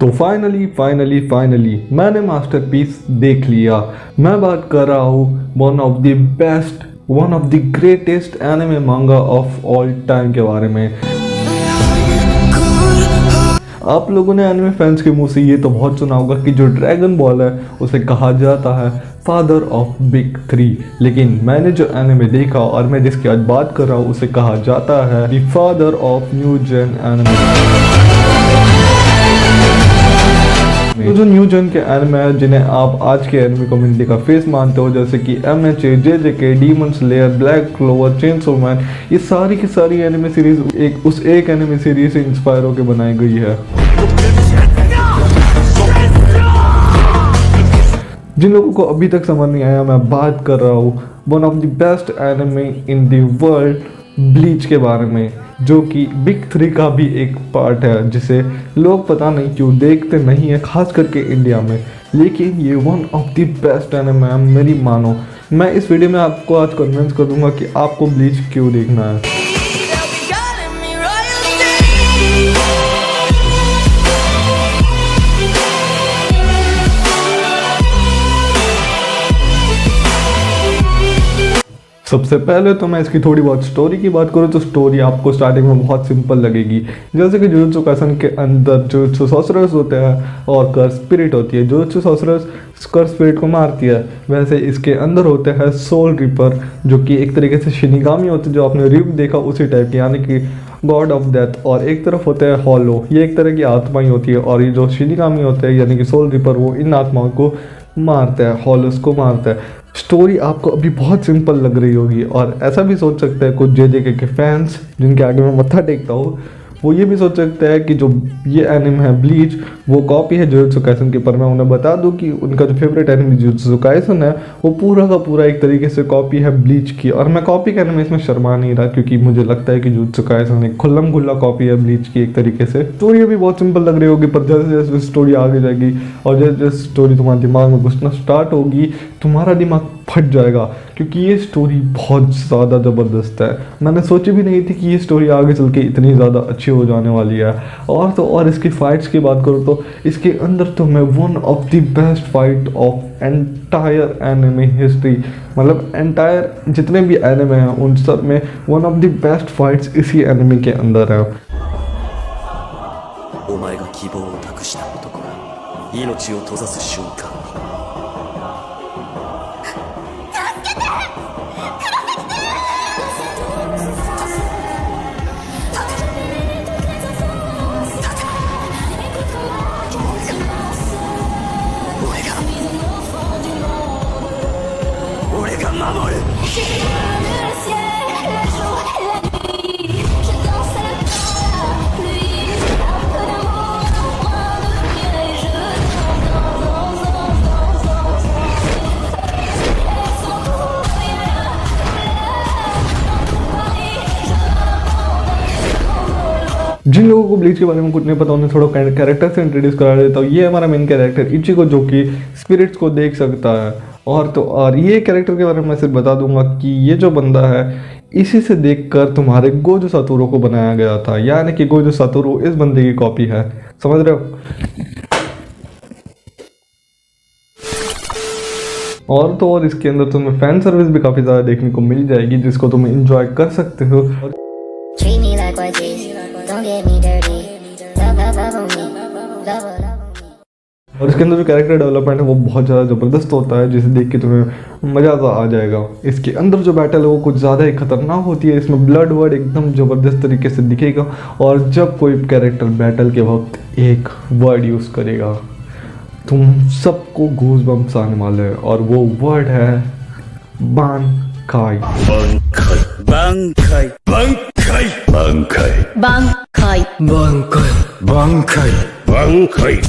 तो फाइनली मैंने मास्टरपीस देख लिया। मैं बात कर रहा हूँ one of the best, one of the greatest anime मांगा ऑफ ऑल टाइम के बारे में। आप लोगों ने एनिमे फैंस के मुंह से ये तो बहुत सुना होगा कि जो ड्रैगन बॉल है उसे कहा जाता है फादर ऑफ बिग 3, लेकिन मैंने जो एनिमे देखा और मैं जिसकी आज बात कर रहा हूँ उसे कहा जाता है the father of new gen anime. तो जो न्यू जन के एनिमे है जिन्हें आप आज के एनिमे कम्युनिटी का फेस मानते हो, जैसे कि MHA, JJK, demon slayer, black clover, chainsaw man, ये सारी की सारी एनिमे सीरीज उस एक एनिमे सीरीज से इंस्पायर होकर बनाई गई है। जिन लोगों को अभी तक समझ नहीं आया, मैं बात कर रहा हूँ one of the best anime in the world, bleach के बारे में, जो कि बिग 3 का भी एक पार्ट है, जिसे लोग पता नहीं क्यों देखते नहीं है, खास करके इंडिया में। लेकिन ये one of the best anime है, मेरी मानो। मैं इस वीडियो में आपको आज कन्विंस कर दूंगा कि आपको ब्लीच क्यों देखना है। सबसे पहले तो मैं इसकी थोड़ी बहुत स्टोरी की बात करूँ तो स्टोरी आपको स्टार्टिंग में बहुत सिंपल लगेगी। जैसे कि जुजुत्सु काइसेन के अंदर जुजुत्सु सॉर्सरर्स होते हैं और कर्स स्पिरिट होती है। जुजुत्सु सॉर्सरर्स कर्स स्पिरिट को मारती है, वैसे इसके अंदर होते हैं सोल रिपर, जो कि एक तरीके से शिनिगामी होते हैं, जो आपने रिप देखा उसी टाइप की, यानी कि गॉड ऑफ डेथ। और एक तरफ होते हैं हॉलो, ये एक तरह की आत्मा ही होती है। और ये जो शिनिगामी होते हैं यानी कि सोल रिपर, वो इन आत्माओं को मारते हैं, हॉलोस को मारते हैं। स्टोरी आपको अभी बहुत सिंपल लग रही होगी और ऐसा भी सोच सकते हैं कुछ JJK के फैंस, जिनके आगे मैं मत्था टेकता हूँ, वो ये भी सोच सकते हैं कि जो ये एनिमे है ब्लीच वो कॉपी है जुजुत्सु काइसेन के। पर मैं उन्हें बता दूं कि उनका जो फेवरेट एनिमे जुजुत्सु काइसेन है वो पूरा का पूरा एक तरीके से कॉपी है ब्लीच की। और मैं कॉपी करने में इसमें शर्मा नहीं रहा, क्योंकि मुझे लगता है कि जुजुत्सु काइसेन एक खुल्लम खुल्ला कॉपी है ब्लीच की एक तरीके से। स्टोरी भी बहुत सिंपल लग रही होगी, पर जैसे जैसे स्टोरी आगे जाएगी और जैसे जैसे स्टोरी तुम्हारे दिमाग में घुसना स्टार्ट होगी, तुम्हारा दिमाग फट जाएगा, क्योंकि ये स्टोरी बहुत ज़्यादा ज़बरदस्त है। मैंने सोची भी नहीं थी कि ये स्टोरी आगे चल के इतनी ज़्यादा अच्छी हो जाने वाली है। और तो और इसकी फाइट्स की बात करूँ तो इसके अंदर तो मैं one of the best fight of entire anime history, मतलब एंटायर जितने भी एनिमे हैं उन सब में one of the best fights इसी एनिमे के अंदर है। जिन लोगों को ब्लीच के बारे में कुछ नहीं पता उन्हें थोड़ा कैरेक्टर से इंट्रोड्यूस करा देता हूँ। ये हमारा मेन कैरेक्टर इचिको, जो कि स्पिरिट्स को देख सकता है। और तो और ये कैरेक्टर के बारे में मैं सिर्फ बता दूंगा कि ये जो बंदा है इसी से देखकर तुम्हारे गोजो सातोरू को बनाया गया था, यानी कि गोजो सातोरू इस बंदे की कॉपी है, समझ रहे हो। और तो और इसके अंदर तुम्हें फैन सर्विस भी काफ़ी ज़्यादा देखने को मिल जाएगी, जिसको तुम एंजॉय कर सकते हो। और इसके अंदर जो कैरेक्टर डेवलपमेंट है वो बहुत ज़्यादा ज़बरदस्त होता है, जिसे देख के तुम्हें मज़ा आ जाएगा। इसके अंदर जो बैटल है वो कुछ ज़्यादा ही खतरनाक होती है। इसमें ब्लड वर्ड एकदम ज़बरदस्त तरीके से दिखेगा, और जब कोई कैरेक्टर बैटल के वक्त एक वर्ड यूज़ करेगा तुम सबको गूज बम्प्स आने वाले हैं, और वो वर्ड है बांकाई। बांकाई बांकाई बांकाई बांकाई बांकाई बांकाई बांकाई।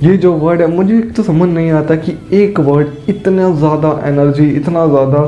ये जो वर्ड है मुझे तो समझ नहीं आता कि एक वर्ड इतना ज़्यादा एनर्जी, इतना ज़्यादा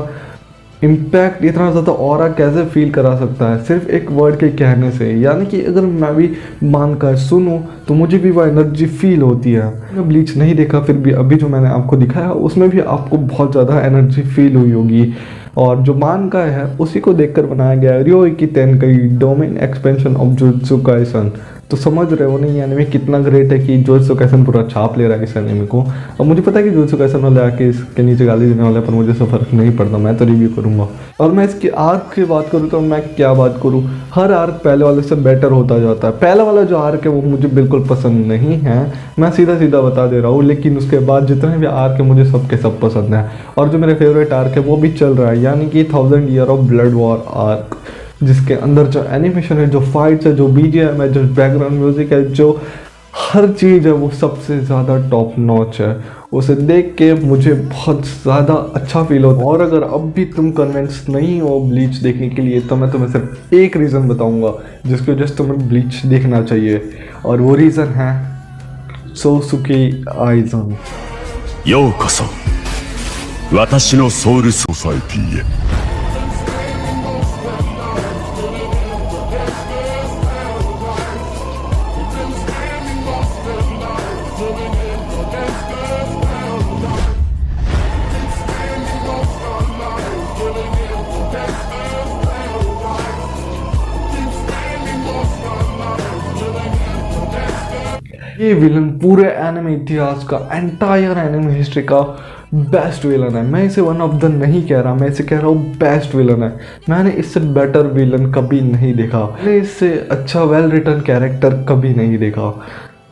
इम्पैक्ट इतना ज़्यादा ऑरा कैसे फील करा सकता है सिर्फ एक वर्ड के कहने से। यानी कि अगर मैं भी मानकर सुनूं तो मुझे भी वो एनर्जी फील होती है। मैं ब्लीच नहीं देखा, फिर भी अभी जो मैंने आपको दिखाया उसमें भी आपको बहुत ज़्यादा एनर्जी फील हुई होगी। और जो मांगा है उसी को देखकर बनाया गया है Ryoiki Tenkai domain expansion of Jujutsu Kaisen. तो समझ रहे हो नहीं एनिमे कितना ग्रेट है कि जुजुत्सु काइसन पूरा छाप ले रहा है इस एनिमे को। अब मुझे पता है कि जुजुत्सु काइसन वाले आके इसके नीचे गाली देने वाले, पर मुझे इससे फर्क नहीं पड़ता, मैं तो रिव्यू करूँगा। और मैं इसके आर्क की बात करूँ तो मैं क्या बात करूँ, हर आर्क पहले वाले से बेटर होता जाता है। पहला वाला जो आर्क है वो मुझे बिल्कुल पसंद नहीं है, मैं सीधा सीधा बता दे रहा हूँ, लेकिन उसके बाद जितने भी आर्क है मुझे सबके सब पसंद है। और जो मेरे फेवरेट आर्क है वो भी चल रहा है, यानी कि 1000 year of blood war arc, जिसके अंदर जो एनिमेशन है, जो फाइट्स है, जो बीजीएम है, जो बैकग्राउंड म्यूजिक है, जो हर चीज़ है वो सबसे ज़्यादा टॉप नॉच है। उसे देख के मुझे बहुत ज़्यादा अच्छा फील होता है। और अगर अब भी तुम कन्विंस नहीं हो ब्लीच देखने के लिए तो मैं तुम्हें सिर्फ एक रीज़न बताऊंगा जिसकी वजह से तुम्हें ब्लीच देखना चाहिए, और वो रीज़न है सोसुके आइजन। ようこそ私のソウルソサエティへ。ये विलन पूरे एनिमे इतिहास का, एंटायर एनिमे हिस्ट्री का बेस्ट विलन है। मैं इसे वन ऑफ द नहीं कह रहा, मैं इसे कह रहा हूँ बेस्ट विलन है। मैंने इससे बेटर विलन कभी नहीं देखा, मैंने इससे अच्छा वेल रिटन कैरेक्टर कभी नहीं देखा।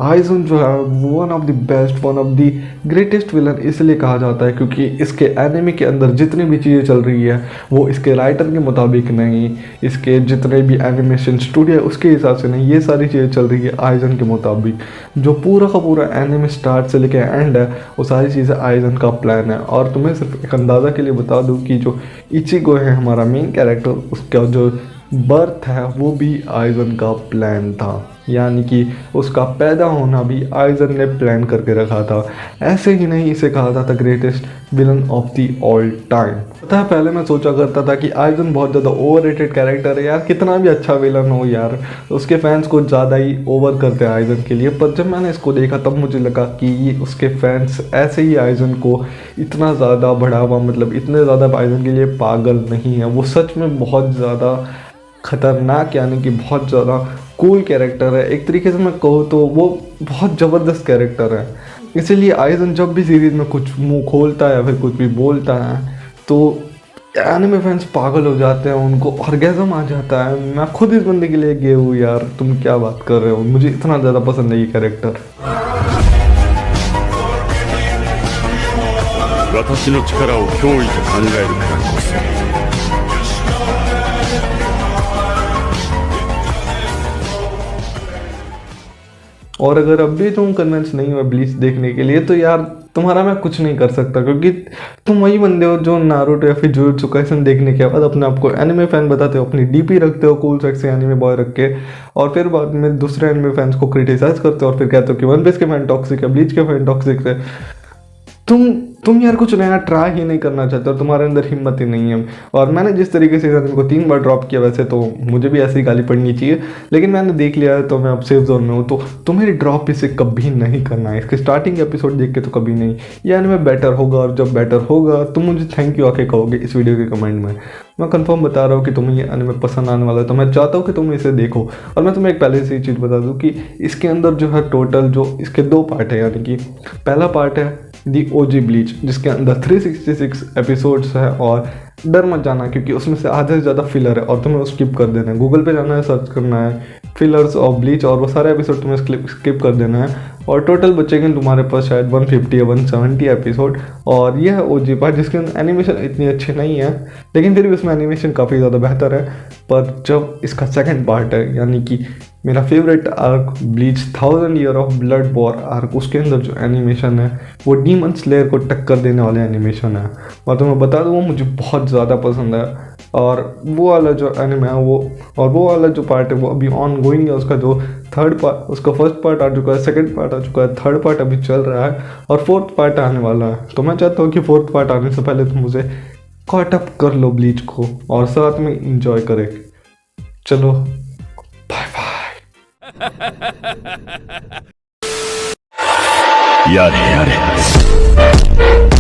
आइजन जो है one of the best, one of the greatest villain इसलिए कहा जाता है क्योंकि इसके एनिमे के अंदर जितनी भी चीज़ें चल रही है वो इसके राइटर के मुताबिक नहीं, इसके जितने भी एनिमेशन स्टूडियो है उसके हिसाब से नहीं, ये सारी चीज़ें चल रही है आइजन के मुताबिक। जो पूरा का पूरा एनिमे स्टार्ट से लेकर एंड है वो सारी चीज़ें आइजन का प्लान है। और तुम्हें सिर्फ एक अंदाज़ा के लिए बता दूँ कि जो इचिगो है हमारा मेन कैरेक्टर, उसका जो बर्थ है वो भी आइजन का प्लान था, यानी कि उसका पैदा होना भी आइजन ने प्लान करके रखा था। ऐसे ही नहीं इसे कहा जाता greatest villain of the all time. पता है पहले मैं सोचा करता था कि आइजन बहुत ज़्यादा ओवररेटेड कैरेक्टर है यार, कितना भी अच्छा विलन हो यार उसके फैंस को ज़्यादा ही ओवर करते हैं आइजन के लिए। पर जब मैंने इसको देखा तब मुझे लगा कि ये उसके फैंस ऐसे ही आइजन को इतना ज़्यादा बढ़ावा, मतलब इतने ज़्यादा आइजन के लिए पागल नहीं है। वो सच में बहुत ज़्यादा खतरनाक, यानी कि बहुत ज़्यादा कूल कैरेक्टर है। एक तरीके से मैं कहूँ तो वो बहुत ज़बरदस्त कैरेक्टर है। इसीलिए आइजन जब भी सीरीज़ में कुछ मुंह खोलता है या फिर कुछ भी बोलता है तो एनिमे फैंस पागल हो जाते हैं, उनको ऑर्गेज़म आ जाता है। मैं खुद इस बंदे के लिए गए हूँ यार, तुम क्या बात कर रहे हो, मुझे इतना ज़्यादा पसंद है ये कैरेक्टर। 私の力を脅威と考えるからこそ और अगर अब भी तुम कन्विंस नहीं हो ब्लीच देखने के लिए तो यार तुम्हारा मैं कुछ नहीं कर सकता, क्योंकि तुम वही बंदे हो जो नारुतो या फिर जुजुत्सु काइसन देखने के बाद अपने आप को एनिमे फैन बताते हो, अपनी डीपी रखते हो कूल सेक्सी एनिमे बॉय रख के, और फिर बाद में दूसरे एनिमे फैंस को क्रिटिसाइज करते हो और फिर कहते हो कि वन पीस के फैन टॉक्सिक है, ब्लीच के फैन टॉक्सिक है। तुम यार कुछ नया ट्राई ही नहीं करना चाहते और तुम्हारे अंदर हिम्मत ही नहीं है। और मैंने जिस तरीके से एनिमे को 3 बार ड्रॉप किया, वैसे तो मुझे भी ऐसी गाली पड़नी चाहिए, लेकिन मैंने देख लिया है तो मैं अब सेफ जोन में हूँ। तो तुम्हें ड्रॉप इसे कभी नहीं करना है, इसके स्टार्टिंग एपिसोड देख के तो कभी नहीं। ये एनिमे बेटर होगा, और जब बेटर होगा तुम मुझे थैंक यू आके कहोगे इस वीडियो के कमेंट में। मैं कंफर्म बता रहा हूँ कि तुम्हें ये एनिमे पसंद आने वाला है, तो मैं चाहता हूँ कि तुम इसे देखो। और मैं तुम्हें एक पहले से ही चीज़ बता दूँ कि इसके अंदर जो है टोटल जो इसके 2 पार्ट है, यानी कि पहला पार्ट है दी ओजी ब्लीच जिसके अंदर 366 एपिसोड्स है। और डर मत जाना क्योंकि उसमें से आधे से ज़्यादा फिलर है और तुम्हें वो स्किप कर देना है। गूगल पे जाना है, सर्च करना है फिलर्स ऑफ ब्लीच और वो सारे एपिसोड तुम्हें स्किप कर देना है। और टोटल बचेंगे तुम्हारे पास शायद 150 या 170 एपिसोड। और यह है ओजी पार्ट जिसके अंदर एनिमेशन इतनी अच्छी नहीं है, लेकिन फिर भी उसमें एनिमेशन काफ़ी ज़्यादा बेहतर है। पर जब इसका सेकंड पार्ट है, यानी कि मेरा favourite arc bleach 1000 year of blood war arc, उसके अंदर जो एनिमेशन है वो डीमन स्लेयर को टक्कर देने वाले एनिमेशन है। और तो मैं बता दूँ वो मुझे बहुत ज़्यादा पसंद है। और वो वाला जो एनिमे है वो वाला जो पार्ट है वो अभी ऑन गोइंग है। उसका जो थर्ड पार्ट, उसका फर्स्ट पार्ट आ चुका है, सेकंड पार्ट आ चुका है, थर्ड पार्ट अभी चल रहा है और फोर्थ पार्ट आने वाला है। तो मैं चाहता हूँ कि फोर्थ पार्ट आने से पहले तुम मुझे कॉट अप कर लो ब्लीच को और साथ में इंजॉय करें। चलो बाय बाय। やれやれ